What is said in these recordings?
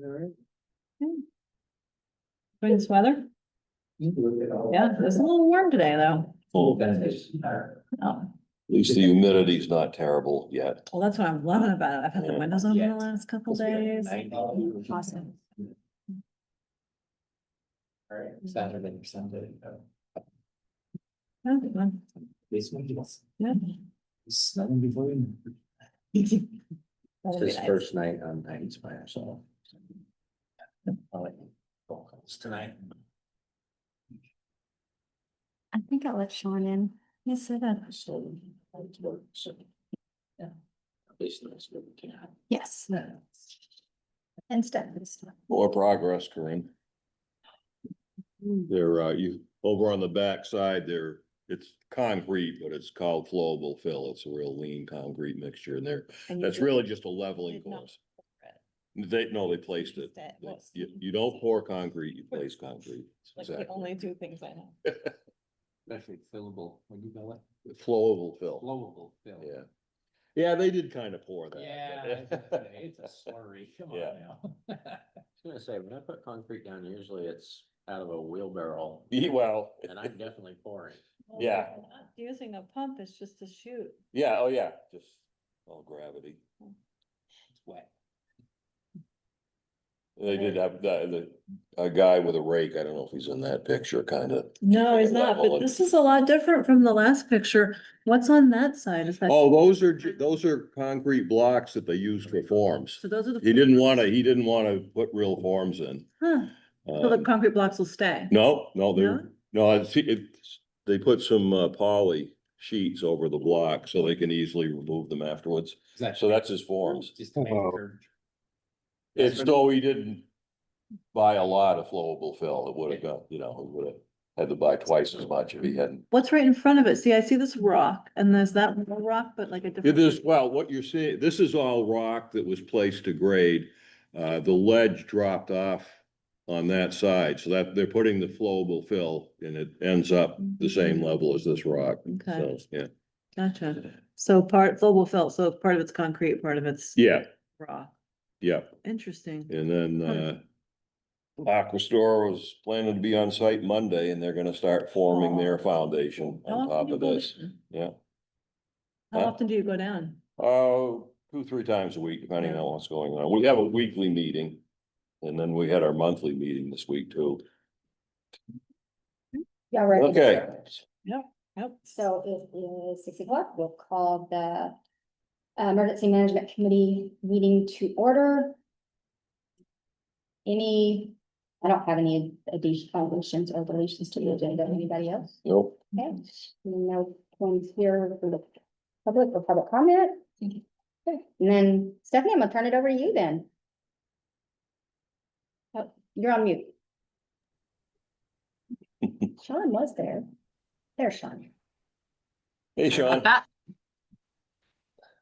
Alright. Enjoying this weather? Yeah, it's a little warm today, though. Oh, Oh, At least the humidity's not terrible yet. well, that's what I'm loving about it. I've had the Yeah. windows open the last couple days. Awesome. Alright, Saturday or Sunday. Yeah, well, This one is yeah. snowing before you. That'll be His nice. first night on Titans Fire, so. I like phone calls tonight. I think I'll let Sean in. Yes, I did. So. Yeah. At least that's good. Yes. And Stephanie's. More progress, Corinne. They're, over on the back side there, it's concrete, but it's called flowable fill. It's a real lean concrete mixture in there. And you That's did- really just a leveling did not course. They placed it. That was- You don't pour concrete, you place concrete. Like the Exactly. only two things I know. Especially fillable, when you go it, Flowable fill, flowable fill. yeah. Yeah, they did kind of pour that. Yeah, but- it's a slurry, come on Yeah. now. I was gonna say, when I put concrete down, usually it's out of a wheelbarrow, Yeah, well, and I'm definitely pouring. Well, Yeah. you're not using a pump, it's just a chute. yeah, oh yeah, just all gravity. It's wet. They did have a guy with a rake. I don't know if he's in that picture, kind of. No, he's not, but this is a lot different from the last picture. What's on that side? Is that? Oh, those are concrete blocks that they use for forms. So those are the. He didn't wanna put real forms in. Huh, so the Um, concrete blocks will stay. No, No? they put some poly sheets over the block so they can easily remove them afterwards. Is that? So that's his forms. Just to make Oh. sure. It's though he didn't buy a lot of flowable fill, it would have got, he would have had to buy twice as much if he hadn't. What's right in front of it? See, I see this rock and there's that one rock, but like a It different. is, well, what you're seeing, this is all rock that was placed to grade. The ledge dropped off on that side, so that they're putting the flowable fill and it ends up the same level as this rock. Okay. So, yeah, Gotcha. So part, global fill, so part of it's concrete, part of it's yeah, rock. yeah. Interesting. And then, Aquastor was planning to be on site Monday and they're gonna start forming their foundation How on often top do you of go this. down? Yeah. How Huh? often do you go down? Oh, 2, 3 times a week, depending on what's going on. We have a weekly meeting. And then we had our monthly meeting this week too. Y'all ready? Okay, Yep. So it is 6 o'clock. We'll call the Emergency Management Committee meeting to order. I don't have any additions or deletions to the agenda. Anybody else? nope. Okay, no points here for the public or public comment. Okay, and then Stephanie, I'm gonna turn it over to you then. Oh, you're on mute. Sean was there. There's Sean. Hey, Sean.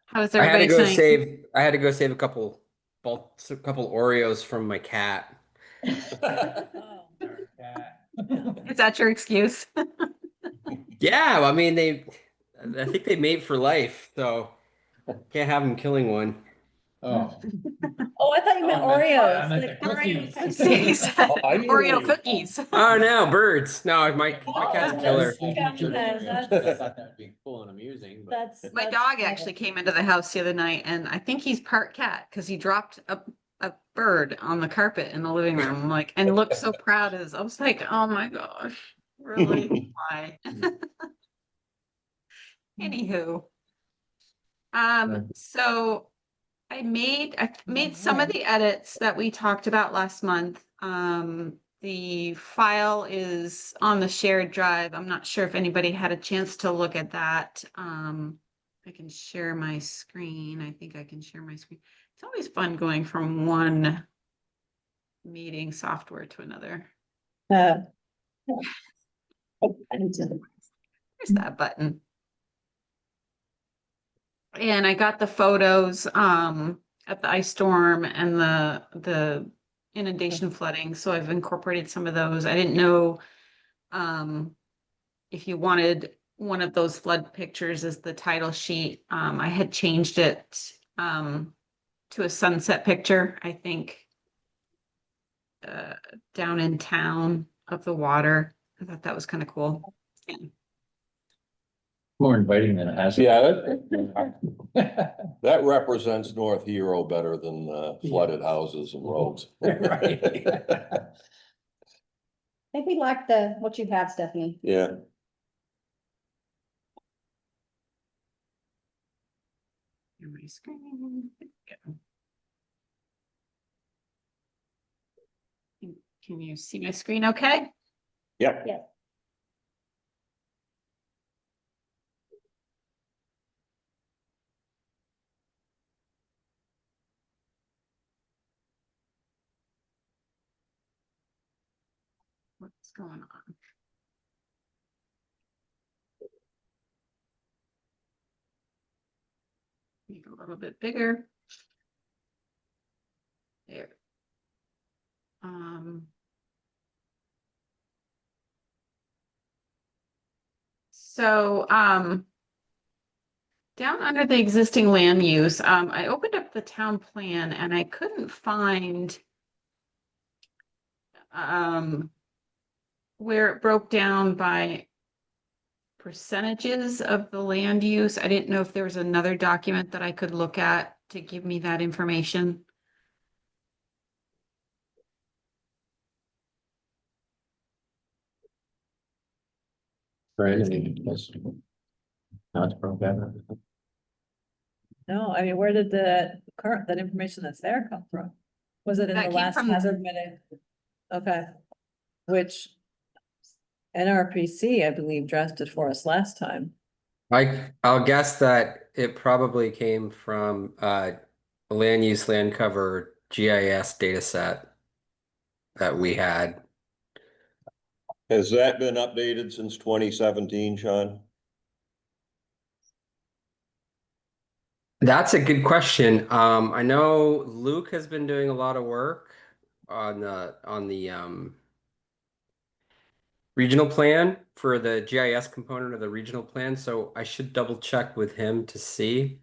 How's I had to everybody go tonight? save a couple Oreos from my cat. Oh. Is that your excuse? Yeah, I mean I think they mate for life, so can't have them killing one. Oh. Oh, I thought you meant Oh, I Oreos. meant like the Oreos. cookies. I knew Oreo you- cookies. Oh no, birds! No, my cat's a killer. I That's- thought that'd be Cool and amusing, but. That's. My dog actually came into the house the other night and I think he's part cat because he dropped a bird on the carpet in the living room, like, and looked so proud as I was like, oh my gosh, really? Why? Anywho. So I made some of the edits that we talked about last month. The file is on the shared drive. I'm not sure if anybody had a chance to look at that. I can share my screen. I think I can share my screen. It's always fun going from one meeting software to another. There's that button. And I got the photos at the ice storm and the inundation flooding, so I've incorporated some of those. I didn't know if you wanted one of those flood pictures as the title sheet. I had changed it to a sunset picture. I think down in town of the water. I thought that was kind of cool. Yeah. More inviting than it has. Yeah, that represents North Hero better than flooded houses and roads. Right. I think we like what you have, Stephanie. Yeah. Share my screen. There we go. Can you see my screen okay? Yep. Yes. What's going on? Make it a little bit bigger. There. So, down under the existing land use, I opened up the town plan and I couldn't find where it broke down by percentages of the land use. I didn't know if there was another document that I could look at to give me that information. Right, I mean, that's not a problem. No, I mean, where did that information that's there come from? Was it in That the came last from- hazard minute? Okay, which NRPC, I believe, drafted for us last time. I'll guess that it probably came from a land use land cover GIS data set that we had. Has that been updated since 2017, Sean? That's a good question. I know Luke has been doing a lot of work on the regional plan for the GIS component of the regional plan, so I should double check with him to see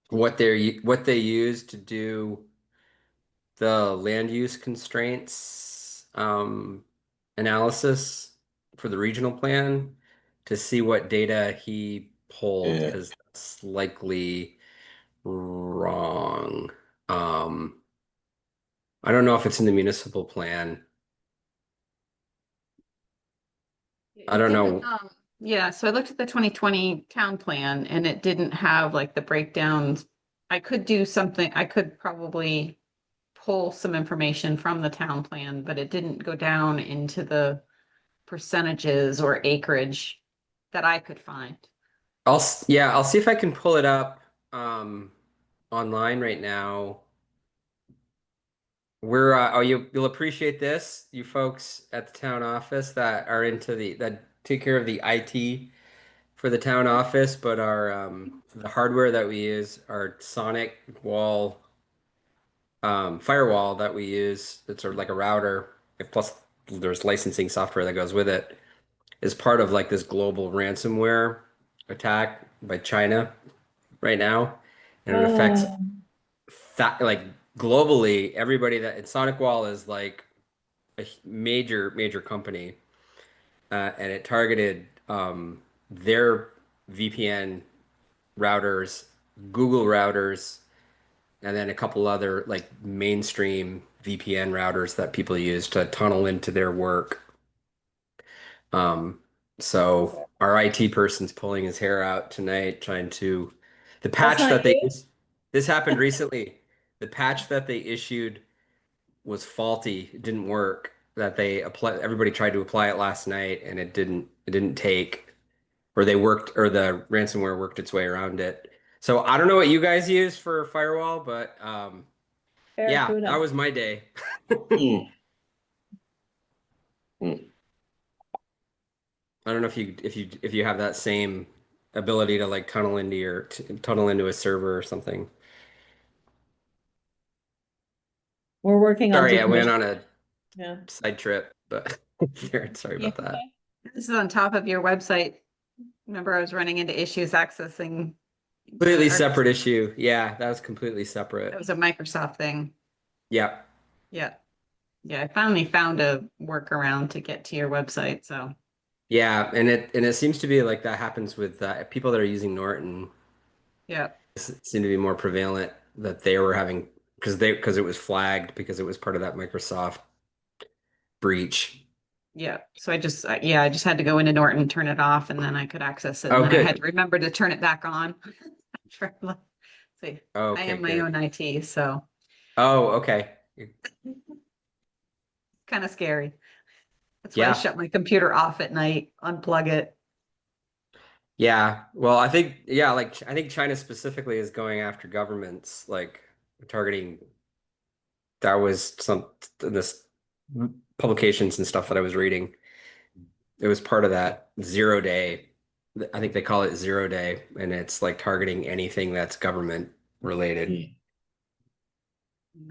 what they use to do the land use constraints analysis for the regional plan to see what data he pulled, Yeah. because that's likely wrong. I don't know if it's in the municipal plan. I don't know. Yeah, so I looked at the 2020 town plan and it didn't have like the breakdowns. I could do something, I could probably pull some information from the town plan, but it didn't go down into the percentages or acreage that I could find. I'll see if I can pull it up online right now. You'll appreciate this, you folks at the town office that are that take care of the IT for the town office, but our the hardware that we use, our Sonic wall firewall that we use, it's sort of like a router, plus there's licensing software that goes with it, is part of like this global ransomware attack by China right now, and it affects like globally everybody that Sonic Wall is like a major company, and it targeted their VPN routers, Google routers, and then a couple other like mainstream VPN routers that people use to tunnel into their work. So our IT person's pulling his hair out tonight trying to the patch not that they you? this happened recently. The patch that they issued was faulty. It didn't work. That they everybody tried to apply it last night and it didn't take, or the ransomware worked its way around it. So I don't know what you guys use for firewall, but yeah, Barracuda. that was my day. I don't know if you have that same ability to like tunnel into a server or something. We're working on. Sorry, I went on a Yeah. side trip, but sorry about that. This is on top of your website. Remember, I was running into issues accessing. Completely our- separate issue. Yeah, that was completely It separate. was a Microsoft thing. Yeah. Yeah. Yeah, I finally found a workaround to get to your website, so. Yeah, and it seems to be like that happens with people that are using Norton. Yeah, Seem to be more prevalent that they were having because it was flagged because it was part of that Microsoft breach. yeah. So I just had to go into Norton, turn it off, and then I could access it. And Oh, then I had good. to remember to turn it back on. See, I Okay, am my good. own IT, so Oh, okay. kind of scary. That's why I Yeah. shut my computer off at night, unplug it. Yeah. Well, I think yeah, like I think China specifically is going after governments, like targeting. That was some this publications and stuff that I was reading. It was part of that 0 day. I think they call it 0 day, and it's like targeting anything that's government related. And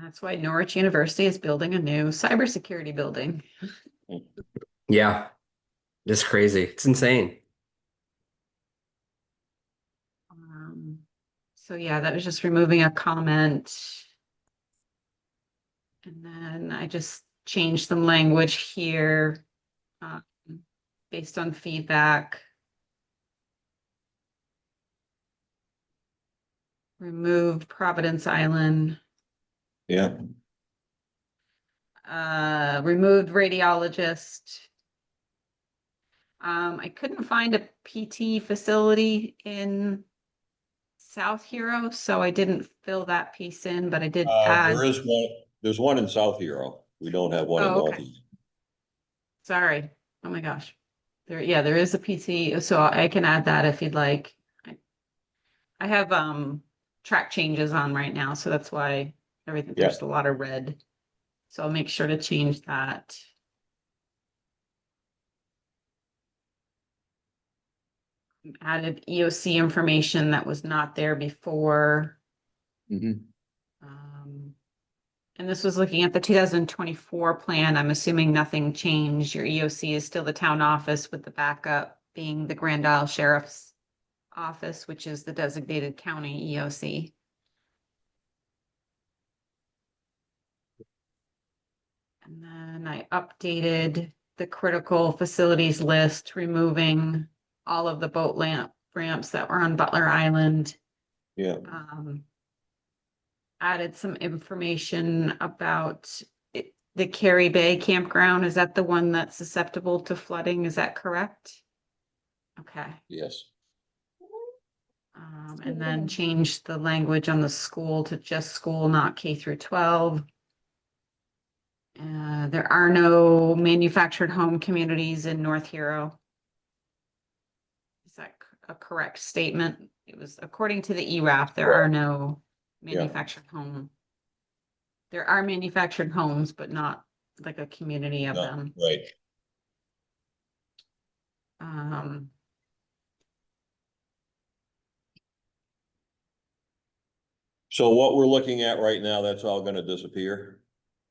that's why Norwich University is building a new cybersecurity building. Yeah, it's crazy. It's insane. So yeah, that was just removing a comment. And then I just changed some language here um, based on feedback. Removed Providence Island, Yeah, removed radiologist. I couldn't find a PT facility in South Hero, so I didn't fill that piece in, but I did add. there's one in South Hero. We don't have one in Oh, okay. Northeast. Sorry. Oh my gosh. Yeah, there is a PT, so I can add that if you'd like. I have track changes on right now, so that's why there's a lot of red. So I'll make sure to change that. Added EOC information that was not there before. Mhm. And this was looking at the 2024 plan. I'm assuming nothing changed. Your EOC is still the town office with the backup being the Grand Isle Sheriff's Office, which is the designated county EOC. And then I updated the critical facilities list, removing all of the boat ramps that were on Butler Island. Yeah, Added some information about the Cary Bay campground. Is that the one that's susceptible to flooding? Is that correct? Okay. yes. And then change the language on the school to just school, not K through 12. There are no manufactured home communities in North Hero. Is that a correct statement? It was according to the ERAF, there are no manufactured home. There are manufactured homes, but not like a community of them. Right. So what we're looking at right now, that's all gonna disappear?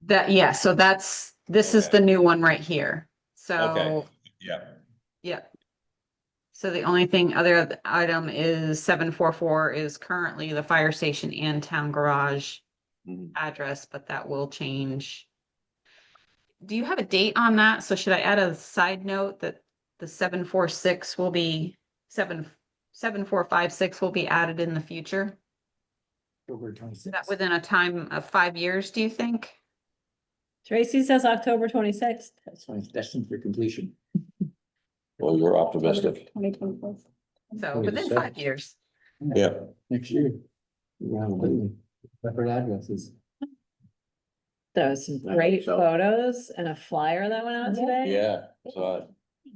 Yeah, so this is Okay. the new one right here. So, Okay, yeah, yeah. So the only other item is 744 is currently the fire station and town garage Mhm. address, but that will change. Do you have a date on that? So should I add a side note that the 746 will be 7456 will be added in the future? October Is 26th. that within a time of 5 years, do you think? Tracy says October 26th. That's when it's destined for completion. well, you're optimistic. 2024. So within 5 years. Yeah, Next year. Around building, separate addresses. There was some I hope great so. photos and a flyer that went out today. yeah, so,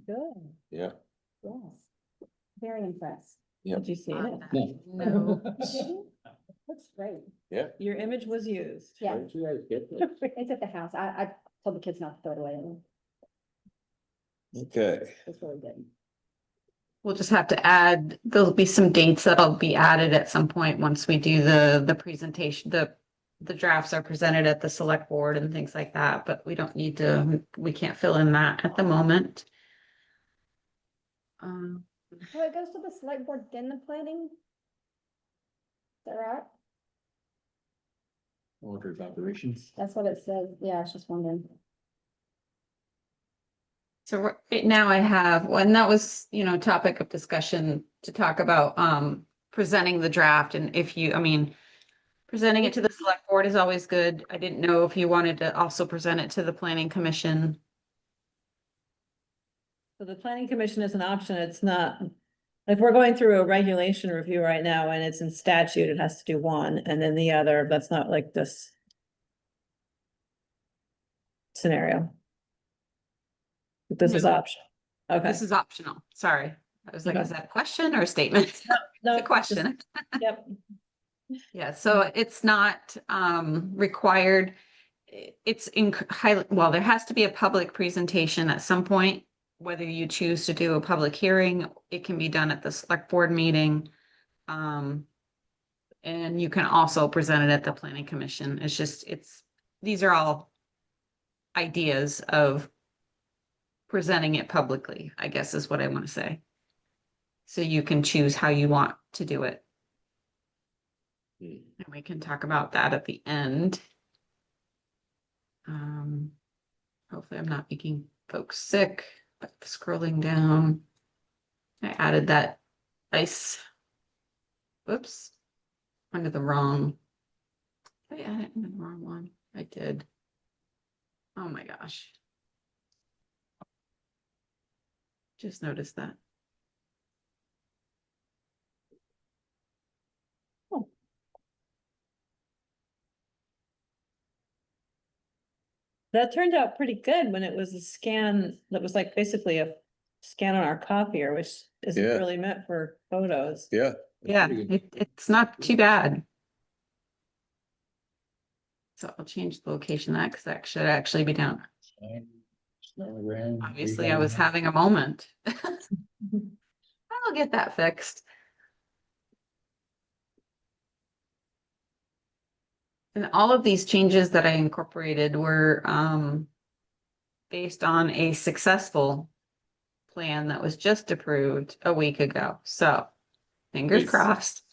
Good, yeah, yes. Very impressed. Did you see it? No. Looks great. Your image was used. Yeah, Don't you guys get that? it's at the house. I told the kids not to throw it away. okay. It's really good. We'll just have to add, there'll be some dates that'll be added at some point once we do the presentation, the drafts are presented at the select board and things like that, but we don't need to, we can't fill in that at the moment. So it goes to the select board, then the planning? Is that right? Order of operations. That's what it says. Yeah, I was just wondering. So right now I have, when that was, topic of discussion to talk about, presenting the draft and if you, presenting it to the select board is always good. I didn't know if you wanted to also present it to the planning commission. So the planning commission is an option. It's not, like, we're going through a regulation review right now and it's in statute. It has to do one and then the other. That's not like this scenario. This is No. option. Okay. This is optional. Sorry. I was like, Okay. is that a question or a statement? It's No, a just- question. Yep. Yeah, so it's not required. It's in highly, well, there has to be a public presentation at some point. Whether you choose to do a public hearing, it can be done at the select board meeting. And you can also present it at the planning commission. It's just, these are all ideas of presenting it publicly, I guess is what I want to say. So you can choose how you want to do it. Hmm. And we can talk about that at the end. Hopefully I'm not making folks sick, but scrolling down. I added that ice. Whoops. Under the wrong. Did I add it in the wrong one? I did. Oh my gosh. Just noticed that. That turned out pretty good when it was a scan that was like basically a scan on our copier, which isn't Yeah. really meant for photos. Yeah. Yeah, it's not too bad. So I'll change the location of that because that should actually be down. Obviously, I was having a moment. I'll get that fixed. And all of these changes that I incorporated were based on a successful plan that was just approved a week ago. So fingers Nice. crossed.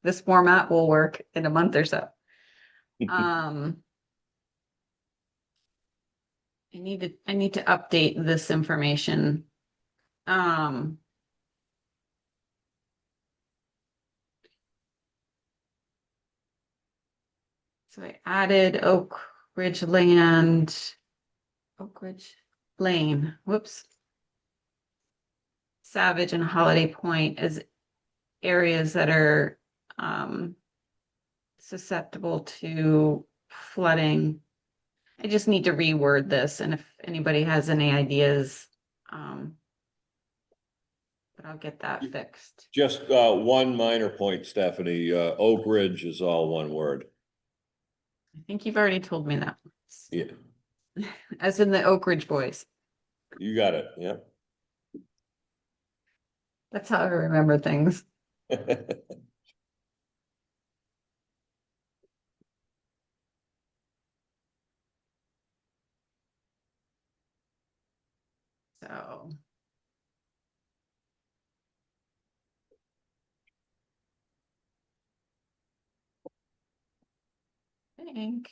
This format will work in a month or so. I need to update this information. So I added Oak Ridge Lane, whoops. Savage and Holiday Point as areas that are susceptible to flooding. I just need to reword this, and if anybody has any ideas, but I'll get that fixed. Just one minor point, Stephanie. Oak Ridge is all one word. I think you've already told me that. Yeah, As in the Oak Ridge Boys. you got it. Yeah. That's how I remember things. So. I think.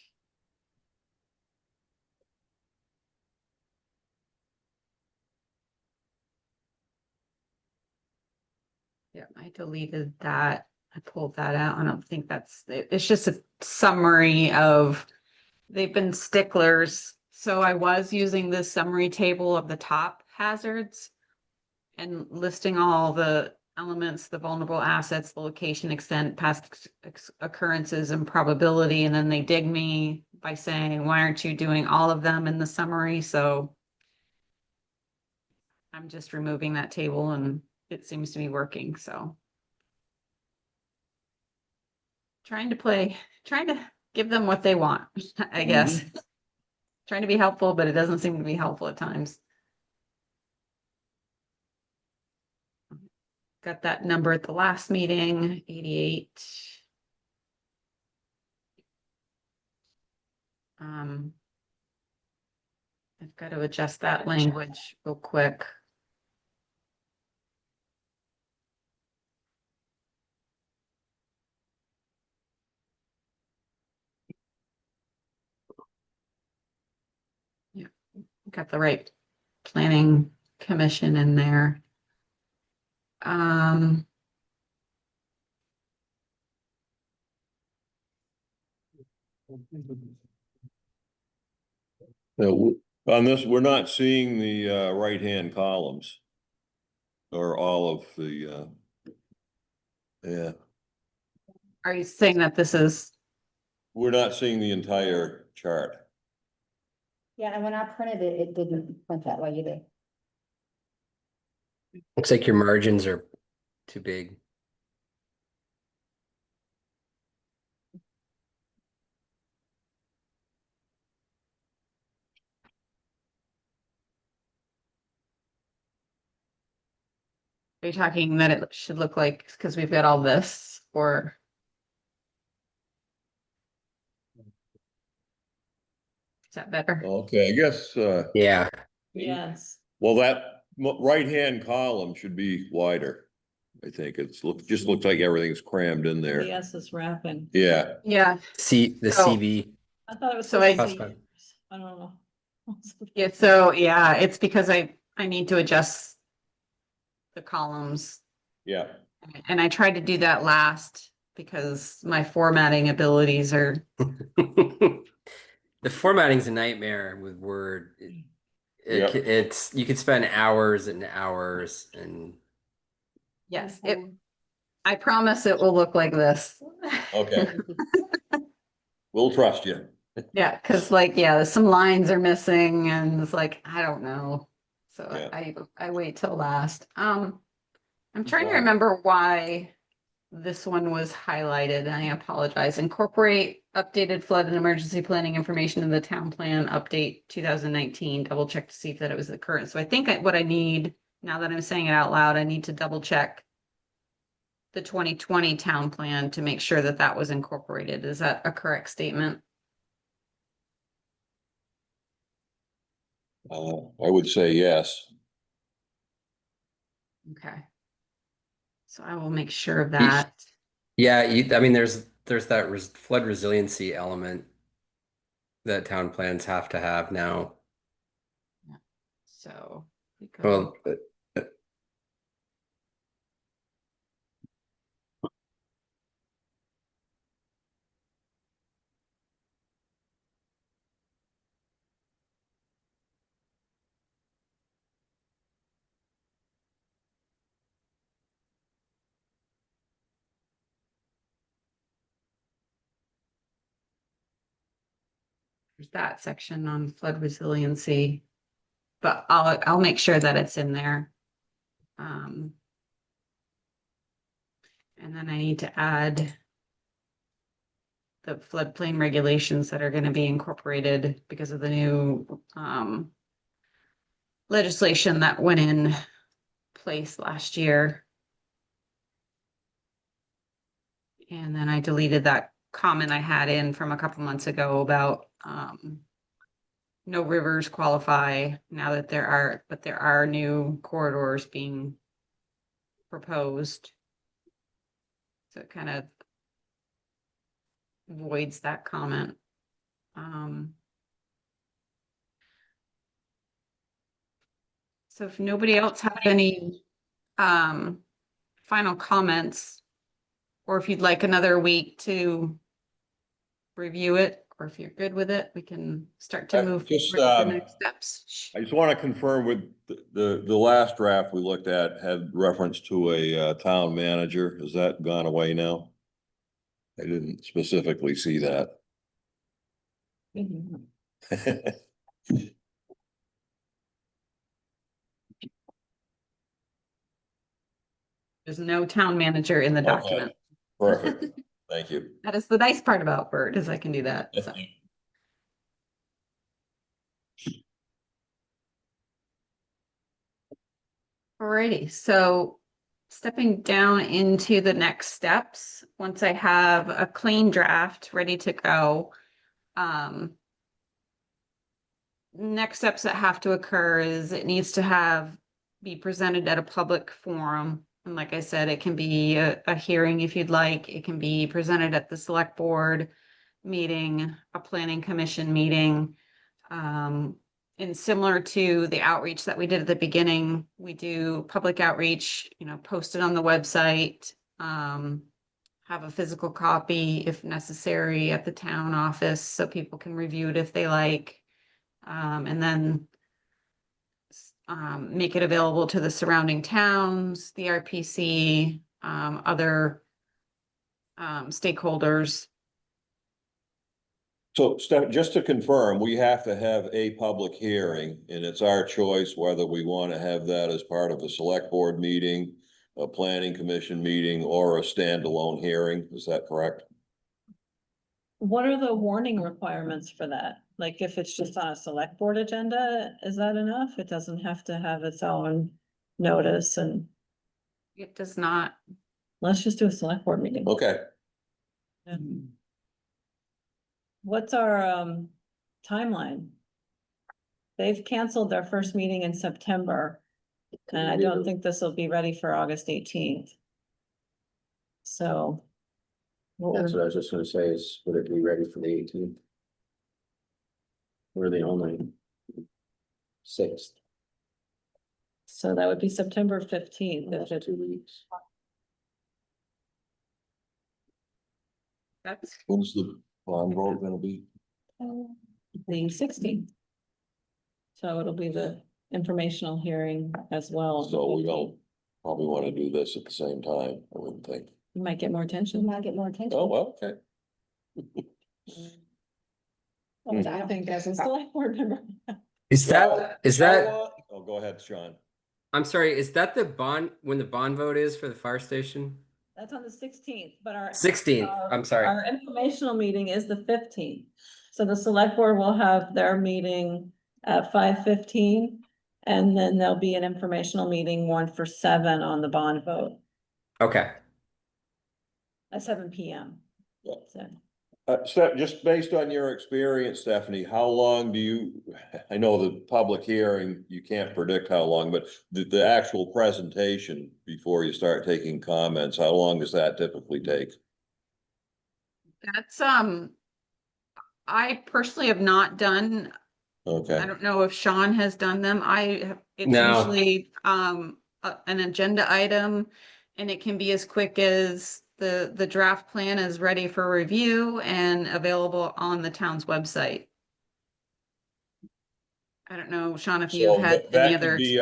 Yeah, I deleted that. I pulled that out. I don't think it's just a summary of, they've been sticklers. So I was using this summary table of the top hazards and listing all the elements, the vulnerable assets, the location, extent, past occurrences and probability. And then they dig me by saying, why aren't you doing all of them in the summary? So I'm just removing that table and it seems to be working. So trying to give them what they want, I guess. Trying to be helpful, but it doesn't seem to be helpful at times. Got that number at the last meeting, 88. I've got to adjust that language real quick. got the right planning commission in there. On this, we're not seeing the right-hand columns. Or all of the, yeah, Are you saying that this is, we're not seeing the entire chart. Yeah, and when I printed it, it didn't print that way either. Looks like your margins are too big. are you talking that it should look like, because we've got all this, or? Is that better? Okay, I guess, Yeah, Yes. well, that right-hand column should be wider. I think just looks like everything's crammed in there. Yes, is wrapping. Yeah, Yeah, the So- CV. I thought it was. So supposed I- to be That's fine. years. I don't know. yeah, so, yeah, it's because I need to adjust the columns. yeah. And I tried to do that last because my formatting abilities are, The formatting's a nightmare with Word. Yep. It's you could spend hours and hours and yes, I promise it will look like this. Okay, we'll trust you. Yeah, because like, yeah, some lines are missing and it's like, I don't know. So Yeah. I wait till last. I'm trying to Wow. remember why this one was highlighted, and I apologize. Incorporate updated flood and emergency planning information in the town plan update 2019. Double check to see if that it was the current. So I think what I need, now that I'm saying it out loud, I need to double check the 2020 town plan to make sure that that was incorporated. Is that a correct statement? I would say yes. Okay. So I will make sure of that. yeah, I mean there's that flood resiliency element that town plans have to have now. So we go. Well, There's that section on flood resiliency. But I'll make sure that it's in there. And then I need to add the floodplain regulations that are going to be incorporated because of the new legislation that went in place last year. And then I deleted that comment I had in from a couple months ago about no rivers qualify now that there are new corridors being proposed. So it kind of voids that comment. So if nobody else has any final comments, or if you'd like another week to review it, or if you're good with it, we can start to move Just, forward with the next steps. I just want to confirm with the last draft we looked at had reference to a town manager. Has that gone away now? I didn't specifically see that. There's no town manager in the Okay. document. Perfect, thank you. That is the nice part about Word, is I can do that. So. Alrighty, so stepping down into the next steps, once I have a clean draft ready to go, next steps that have to occur is it needs to be presented at a public forum. And like I said, it can be a hearing if you'd like. It can be presented at the select board meeting, a planning commission meeting. and similar to the outreach that we did at the beginning, we do public outreach, post it on the website. Have a physical copy if necessary at the town office so people can review it if they like. And then make it available to the surrounding towns, the RPC, other stakeholders. So Steph, just to confirm, we have to have a public hearing and it's our choice whether we want to have that as part of a select board meeting, a planning commission meeting, or a standalone hearing. Is that correct? What are the warning requirements for that? Like if it's just on a select board agenda, is that enough? It doesn't have to have its own notice and It does not. let's just do a select board meeting. Okay. Yeah. What's our timeline? They've canceled their first meeting in September. And I don't think this will be ready for August 18th. So. That's what I was just gonna say is, would it be ready for the 18th? We're the only 6th, So that would be September 15th. if that's it- 2 weeks. That's When's the bond vote gonna be? The 16th. So it'll be the informational hearing as well. So we don't probably want to do this at the same time, I wouldn't think. You might get more You attention. might get more attention. Oh, well, okay. I think as a select board member. Is that, Oh, go ahead, Sean. I'm sorry, is that the bond, when the bond vote is for the fire station? That's on the 16th, but our. 16th, I'm sorry. Our informational meeting is the 15th. So the select board will have their meeting at 5:15. And then there'll be an informational meeting, 1 for 7 on the bond vote Okay. at 7 PM. Yeah. So, Just based on your experience, Stephanie, how long do you, I know the public hearing, you can't predict how long, but the actual presentation before you start taking comments, how long does that typically take? That's, I personally have not done, I Okay, don't know if Sean has done them. It's No. usually, an agenda item. And it can be as quick as the draft plan is ready for review and available on the town's website. I don't know, Sean, if so you've had that any could other. be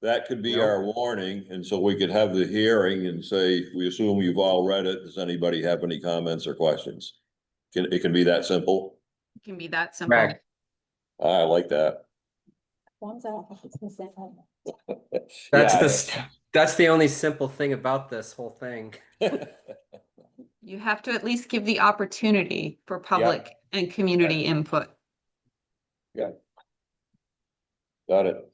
that could be No. our warning, and so we could have the hearing and say, we assume you've all read it, does anybody have any comments or questions? It can be that simple, It can be that simple. Right. I like that. As long as I don't have to miss it. That's the only simple thing about this whole thing. You have to at least give the opportunity for public and community input. Got it.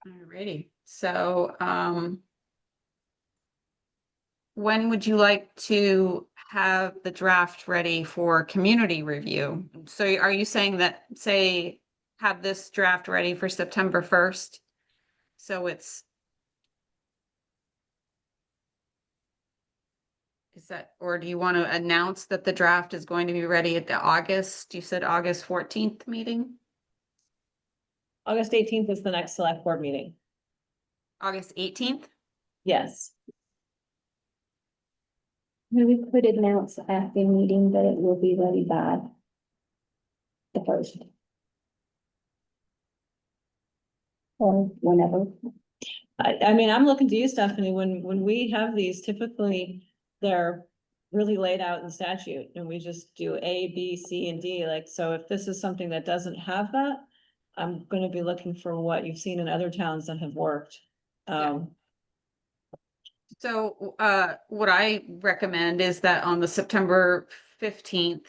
Alrighty, so, when would you like to have the draft ready for community review? So are you saying that, say, have this draft ready for September 1st? So is that, or do you want to announce that the draft is going to be ready at the you said August 14th meeting? August 18th is the next select board meeting. August 18th? Yes. We could announce at the meeting that it will be ready by the 1st. Or whenever. I mean, I'm looking to you, Stephanie, when we have these, typically they're really laid out in statute and we just do A, B, C, and D. Like, so if this is something that doesn't have that, I'm gonna be looking for what you've seen in other towns that have worked. So, what I recommend is that on the September 15th,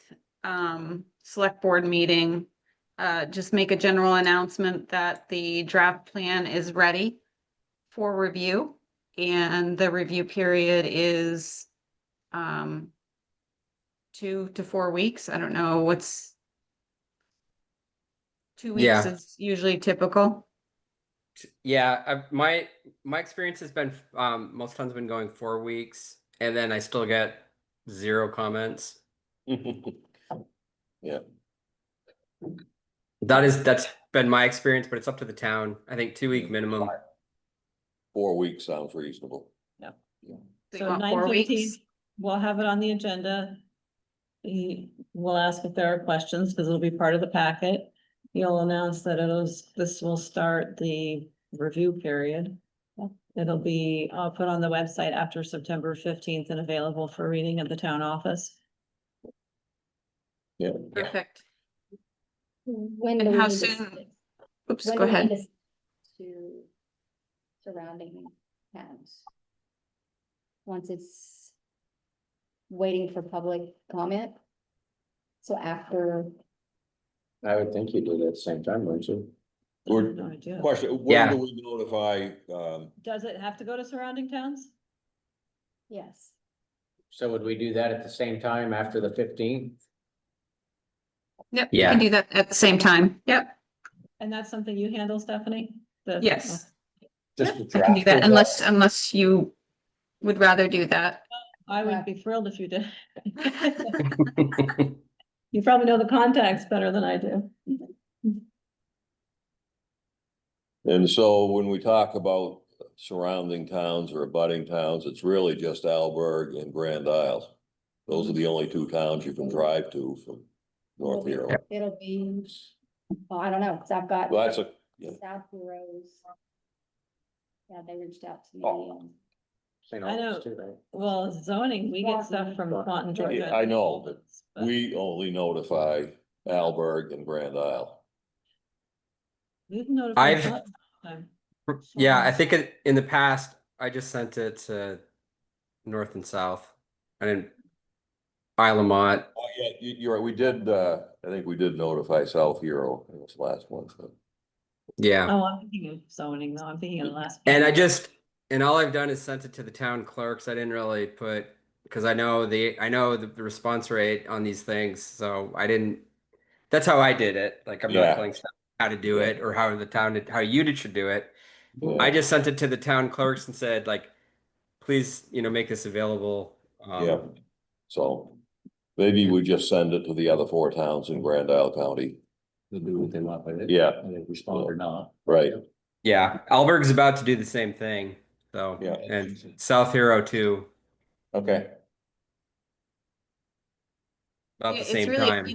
select board meeting, just make a general announcement that the draft plan is ready for review. And the review period is, 2 to 4 weeks. I don't know what's 2 weeks Yeah. is usually typical. Yeah, my experience has been most times been going 4 weeks, and then I still get 0 comments. Yeah. That's been my experience, but it's up to the town. I think 2 week minimum. 4 weeks sounds reasonable. So you So want 9 4 weeks? 15, we'll have it on the agenda. We'll ask if there are questions, because it'll be part of the packet. You'll announce that this will start the review period. It'll be, put on the website after September 15th and available for reading at the town office. Yeah. Perfect. When And do we how need to soon? s- Oops, when go do we need ahead. To surrounding towns. Once it's waiting for public comment. So after, I would think you do it at the same time, wouldn't you? I have no idea. Question, when Yeah. do we notify, Does it have to go to surrounding towns? yes, So would we do that at the same time after the 15th? Yep, you Yeah. can do that at the same time. Yep, And that's something you handle, Stephanie? yes. Just Yep, the I can do that draft of unless you would rather do that. I would be thrilled if you did. You probably know the contacts better than I do. and so when we talk about surrounding towns or abutting towns, it's really just Alberg and Grand Isles. Those are the only two towns you can drive to from North Hero. it'll be, well, I don't know, cause I've got Well, that's a, yeah. South Heroes. Yeah, they reached out to me Oh. and St. I know. Albans too, right? Well, zoning, we get stuff from Taunton, Georgia. Yeah, I know, but But we only notify Alberg and Grand Isle. we've notified I've- Taunton time. Yeah, I think in the past, I just sent it to north and south. I didn't, Isle of Mont. Oh, yeah, you're right, we did, I think we did notify South Hero in this last one, so. Yeah. Oh, I'm thinking of zoning though. I'm thinking of the last. And page. and all I've done is sent it to the town clerks. I didn't really put, because I know the response rate on these things, so I didn't, that's how I did it. Like, I'm Yeah. not telling stuff how to do it or how the town, how you should do it. I just sent it to the town clerks and said, like, please, make this available. Yeah, so maybe we just send it to the other 4 towns in Grand Isle County. They'll do what they want with it. Yeah. Whether they respond or not. Right, Yeah, Alberg's about to do the same thing. So, Yeah. and South Hero too, okay. about Yeah, the it's same really, time.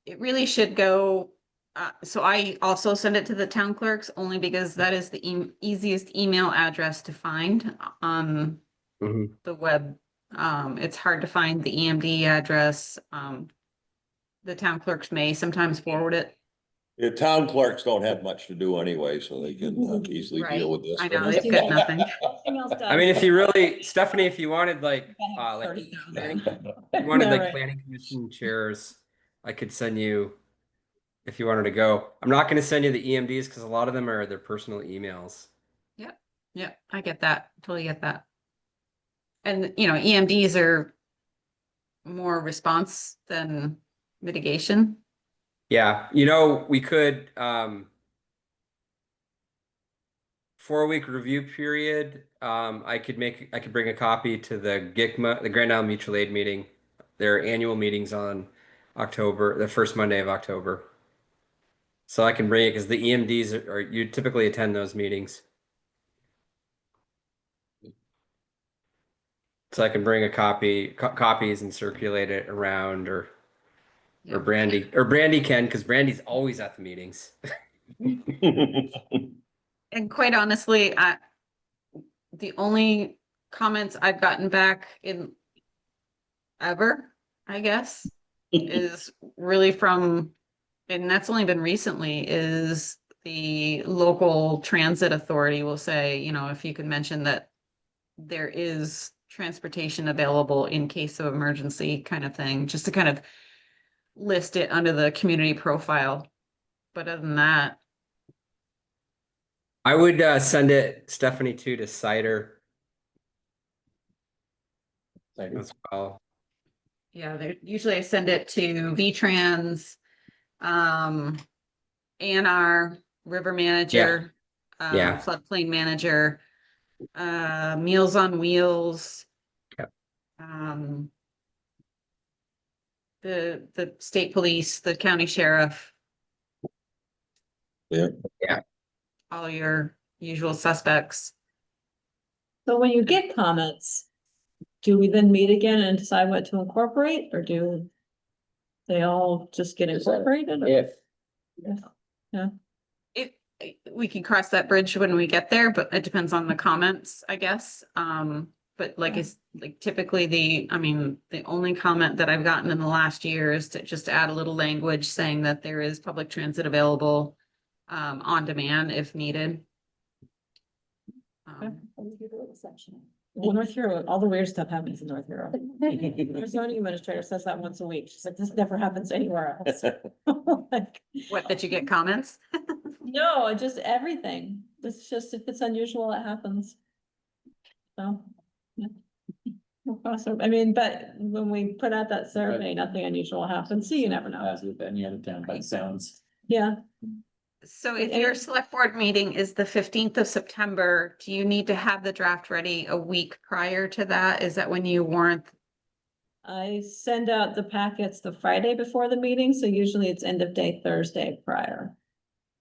it really should go, so I also send it to the town clerks only because that is the easiest email address to find on Mhm. the web. It's hard to find the EMD address. The town clerks may sometimes forward it. The town clerks don't have much to do anyway, so they can easily Right. deal with this. I know, they've got nothing. Nothing else I mean, does. if you really, Stephanie, if you wanted like, I have like 30,000. you wanted No, like right. planning commission chairs, I could send you if you wanted to go. I'm not going to send you the EMDs because a lot of them are their personal emails. Yeah, I get that. Totally get that. And, EMDs are more response than mitigation. Yeah, we could 4 week review period. I could bring a copy to the GICMA, the Grand Island Mutual Aid meeting. Their annual meetings on the first Monday of October. So I can bring it because the EMDs are you typically attend those meetings. So I can bring a copies and circulate it around, or Brandy can, because Brandy's always at the meetings. And quite honestly, the only comments I've gotten back in ever, I guess, is really from, and that's only been recently, is the local transit authority will say, if you can mention that there is transportation available in case of emergency kind of thing, just to kind of list it under the community profile. But other than that, I would send it, Stephanie, to Cider as well. yeah, usually I send it to VTrans, ANR, River Manager, Yeah. Floodplain Manager, Meals on Wheels. Yep. The state police, the county sheriff. Yeah. all your usual suspects. So when you get comments, do we then meet again and decide what to incorporate, or do they all just get Is that incorporated? or- If, It, we can cross that bridge when we get there, but it depends on the comments, I guess. But like Yeah. it's like typically I mean, the only comment that I've gotten in the last year is to just add a little language saying that there is public transit available on demand if needed. Well, North Hero, all the weird stuff happens in North Hero. Our zoning administrator says that once a week. She's like, this never happens anywhere else. Like, What, that you get comments? no, just everything. It's just, if it's unusual, it happens. So. Yeah. Awesome. I mean, but when we put out that survey, nothing unusual happens. So you never know. As with any other town, but it sounds. Yeah. So if And- your select board meeting is the 15th of September, do you need to have the draft ready a week prior to that? Is that when you warrant? I send out the packets the Friday before the meeting, so usually it's end of day Thursday prior.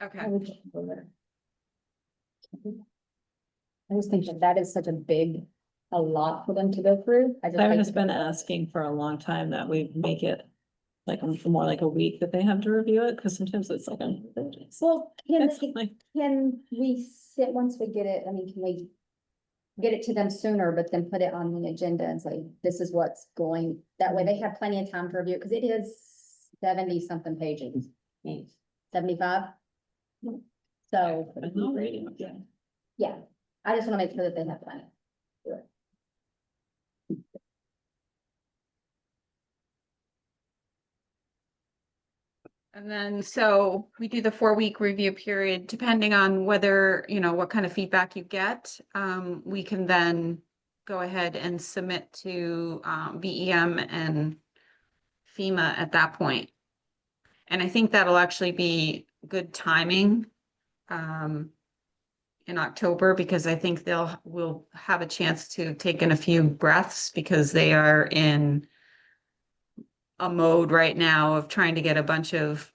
Okay. I just think that is such a lot for them to go through. I just Claire hate has to- been asking for a long time that we make it like more like a week that they have to review it, because sometimes it's like. Well, It's like, can we sit, once we get it, I mean, can we get it to them sooner, but then put it on the agenda and say, this is what's going, that way they have plenty of time to review, because it is 70-something pages. 75? So, no rating, yeah. yeah, I just wanna make sure that they have plenty. And then, so we do the 4-week review period, depending on whether, what kind of feedback you get. We can then go ahead and submit to VEM and FEMA at that point. And I think that'll actually be good timing in October, because I think we'll have a chance to take in a few breaths, because they are in a mode right now of trying to get a bunch of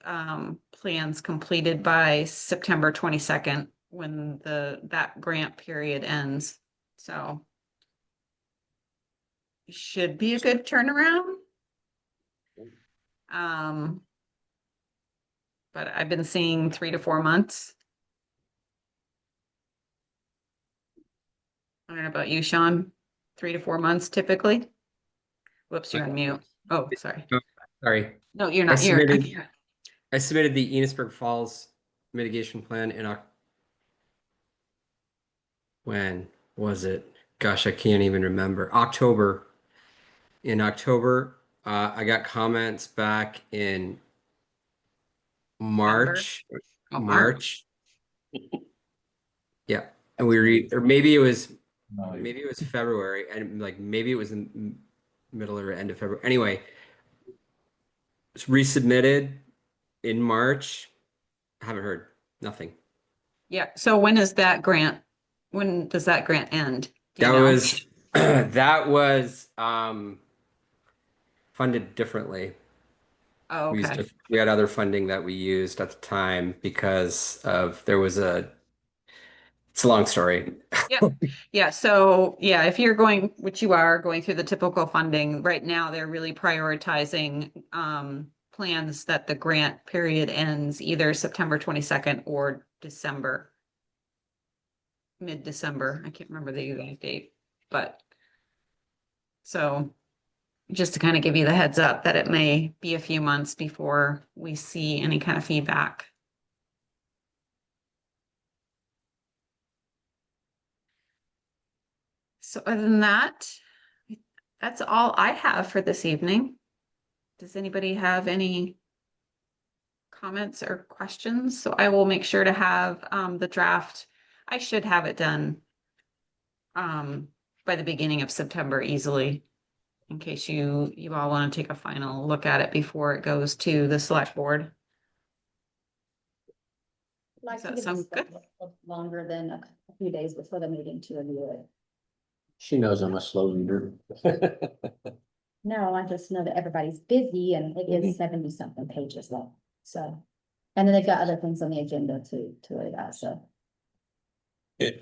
plans completed by September 22nd, when that grant period ends. So should be a good turnaround. But I've been seeing 3 to 4 months. I don't know about you, Sean, 3 to 4 months typically. Whoops, you're on mute. Oh, sorry. Sorry. No, you're I not. I submitted the Enosburg Falls mitigation plan in when was it? Gosh, I can't even remember. October. In October, I got comments back in March. Oh, March. Yeah, and or maybe it was February, and like maybe it was in middle or end of February. Anyway, it's resubmitted in March. I haven't heard nothing. Yeah. So when is that grant? When does that grant end? Do you That know? was that was funded differently. Oh, We okay. we had other funding that we used at the time because of it's a long story. Yeah. So yeah, if you're which you are going through the typical funding right now, they're really prioritizing plans that the grant period ends either September 22nd or mid-December. I can't remember the exact date, but so just to kind of give you the heads up that it may be a few months before we see any kind of feedback. So other than that, that's all I have for this evening. Does anybody have any comments or questions? So I will make sure to have the draft. I should have it done by the beginning of September easily, in case you all want to take a final look at it before it goes to the select board. Like Does to that give sound this good? longer than a few days before the meeting to review it. she knows I'm a slow reader. No, I just know that everybody's busy and it is 70-something pages long, so. And then they've got other things on the agenda to it also.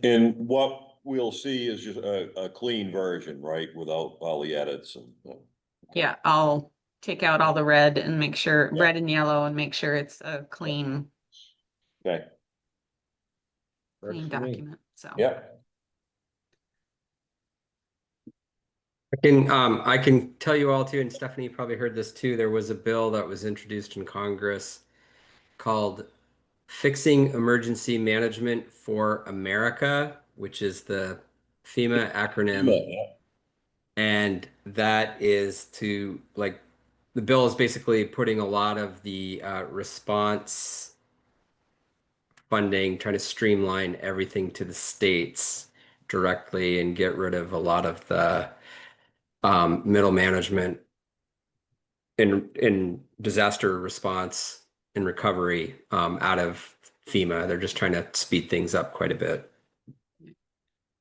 And what we'll see is just a clean version, right, without all the edits and. Yeah, I'll take out all the red and make sure, Yeah. red and yellow, and make sure it's a clean Okay, Works for me. document, so. yeah, I can tell you all too, and Stephanie, you probably heard this too. There was a bill that was introduced in Congress called Fixing Emergency Management for America, which is the FEMA acronym. yeah, And that is to like, the bill is basically putting a lot of the response funding, trying to streamline everything to the states directly and get rid of a lot of the middle management in disaster response and recovery out of FEMA. They're just trying to speed things up quite a bit.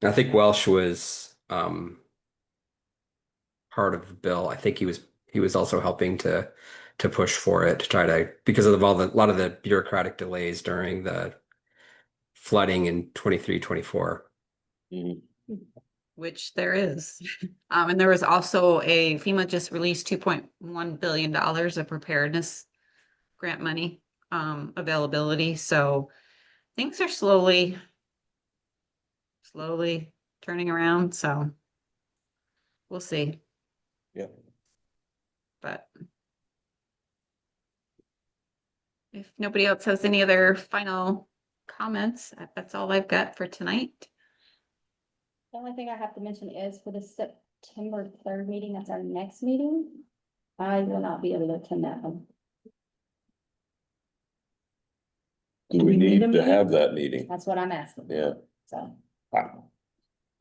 I think Welsh was part of the bill. I think he was also helping to push for it to try to, because of a lot of the bureaucratic delays during the flooding in 23-24. mhm, Which there is. And there was also FEMA just released $2.1 billion of preparedness grant money availability. So things are slowly turning around. So we'll see. yeah. But if nobody else has any other final comments, that's all I've got for tonight. The only thing I have to mention is for the September 3rd meeting, that's our next meeting. I will not be able to attend that one. Do we need a to meeting? have that meeting? That's what I'm asking. Yeah, So,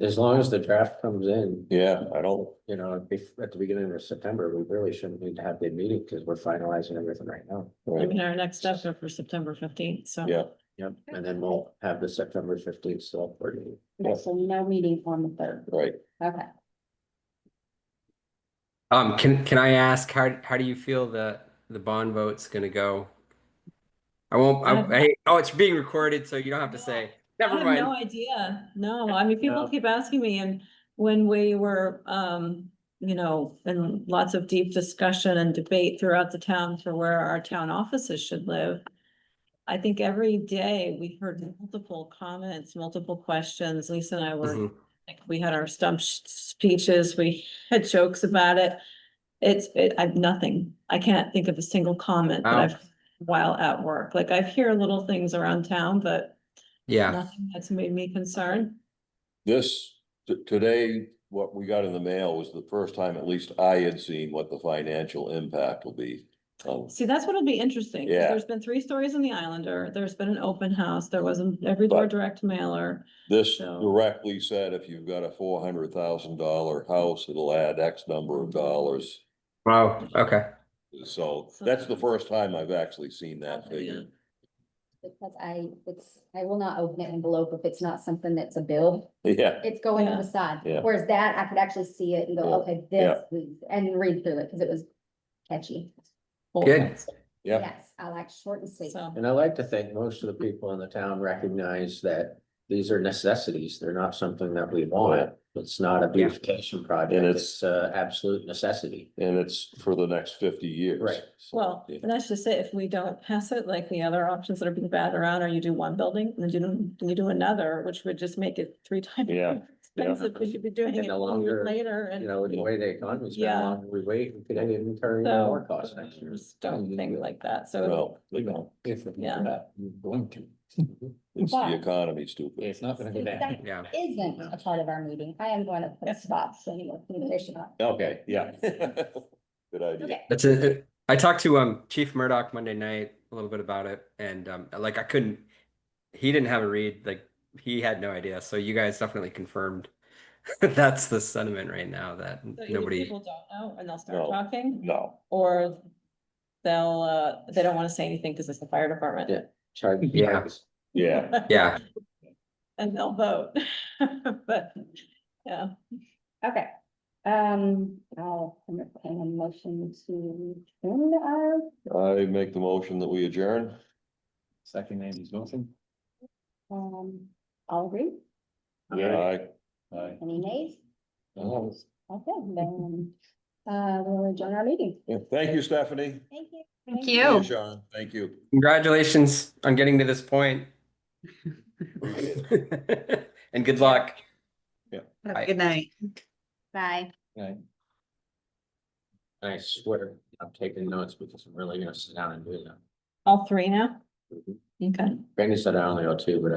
As long as the draft comes in, yeah, I don't, you know, at the beginning of September, we really shouldn't need to have the meeting because we're finalizing everything right now. I right, mean, our next steps are for September 15th, so. yeah, Yep, and then we'll have the September 15th still for you. okay, so no meeting on the 3rd. right. Okay. Can I ask how do you feel the bond vote's gonna go? I won't. It's being recorded, so you don't have to say. Never I have mind. no idea. No, I mean, people No. keep asking me, and when we were, you know, in lots of deep discussion and debate throughout the town for where our town offices should live. I think every day we heard multiple comments, multiple questions. Lisa and I were, Mhm. like, we had our stump speeches, we had jokes about it. I've nothing. I can't think of a single comment that Wow. I've while at work. Like, I hear little things around town, but Yeah. nothing that's made me concerned. Today, what we got in the mail was the first time, at least I had seen what the financial impact will be. See, that's what'll be interesting. 'Cause Yeah. There's been 3 stories in the Islander. There's been an open house. There was an every door But- direct mailer. This So- directly said if you've got a $400,000 house, it'll add X number of dollars. Wow. Okay. So that's the first time I've actually seen that figure. Because I will not open an envelope if it's not something that's a bill. Yeah, It's going to Yeah. the side. Yeah. Whereas that, I could actually see it and go, Yeah. okay, Yeah. this, and read through it, because it was catchy. Good. yeah, Yes, I like short and sweet. So, And I like to think most of the people in the town recognize that these are necessities. They're not something that we want. It's not a beautification project. And It's absolute necessity. and it's for the next 50 years. Right. So, well, yeah. and that's just it. If we don't pass it, like the other options that are being batted around, or you do one building and then you do another, which would just make it 3 times. Yeah, more expensive. We should be doing And it the longer longer, later and. You know, the way the economy's been, the Yeah. longer we wait, we could even incur even So, more costs next year. just don't think like that. So, Well, you know, yeah. Going to. it's the economy, stupid. It's not gonna go down. That Yeah. isn't a part of our meeting. I am going to put stops so any more communication on. Okay, yeah. Good idea. Okay. That's it. I talked to Chief Murdoch Monday night a little bit about it, and like he didn't have a read, like he had no idea. So you guys definitely confirmed that's the sentiment right now, that So either nobody. people don't know and they'll start No. talking, No, or they'll, they don't wanna say anything because it's the fire department. Yeah. Charge. Yeah. yeah, Yeah. And they'll vote. But, yeah. Okay, I'll entertain a motion to end our, I make the motion that we adjourn. Second Andy's motion. All agree? Aye. Aye. Any nays? No. Okay, then, we'll adjourn our meeting. Yeah, thank you, Stephanie. Thank you. Thank See you, you. Sean. Thank you. Congratulations on getting to this point. And good luck. Have Bye. a good night. Bye. Aye. I swear, I'm taking notes because I'm really gonna sit down and do that. All three now? Okay. Brandy said I only owe two, but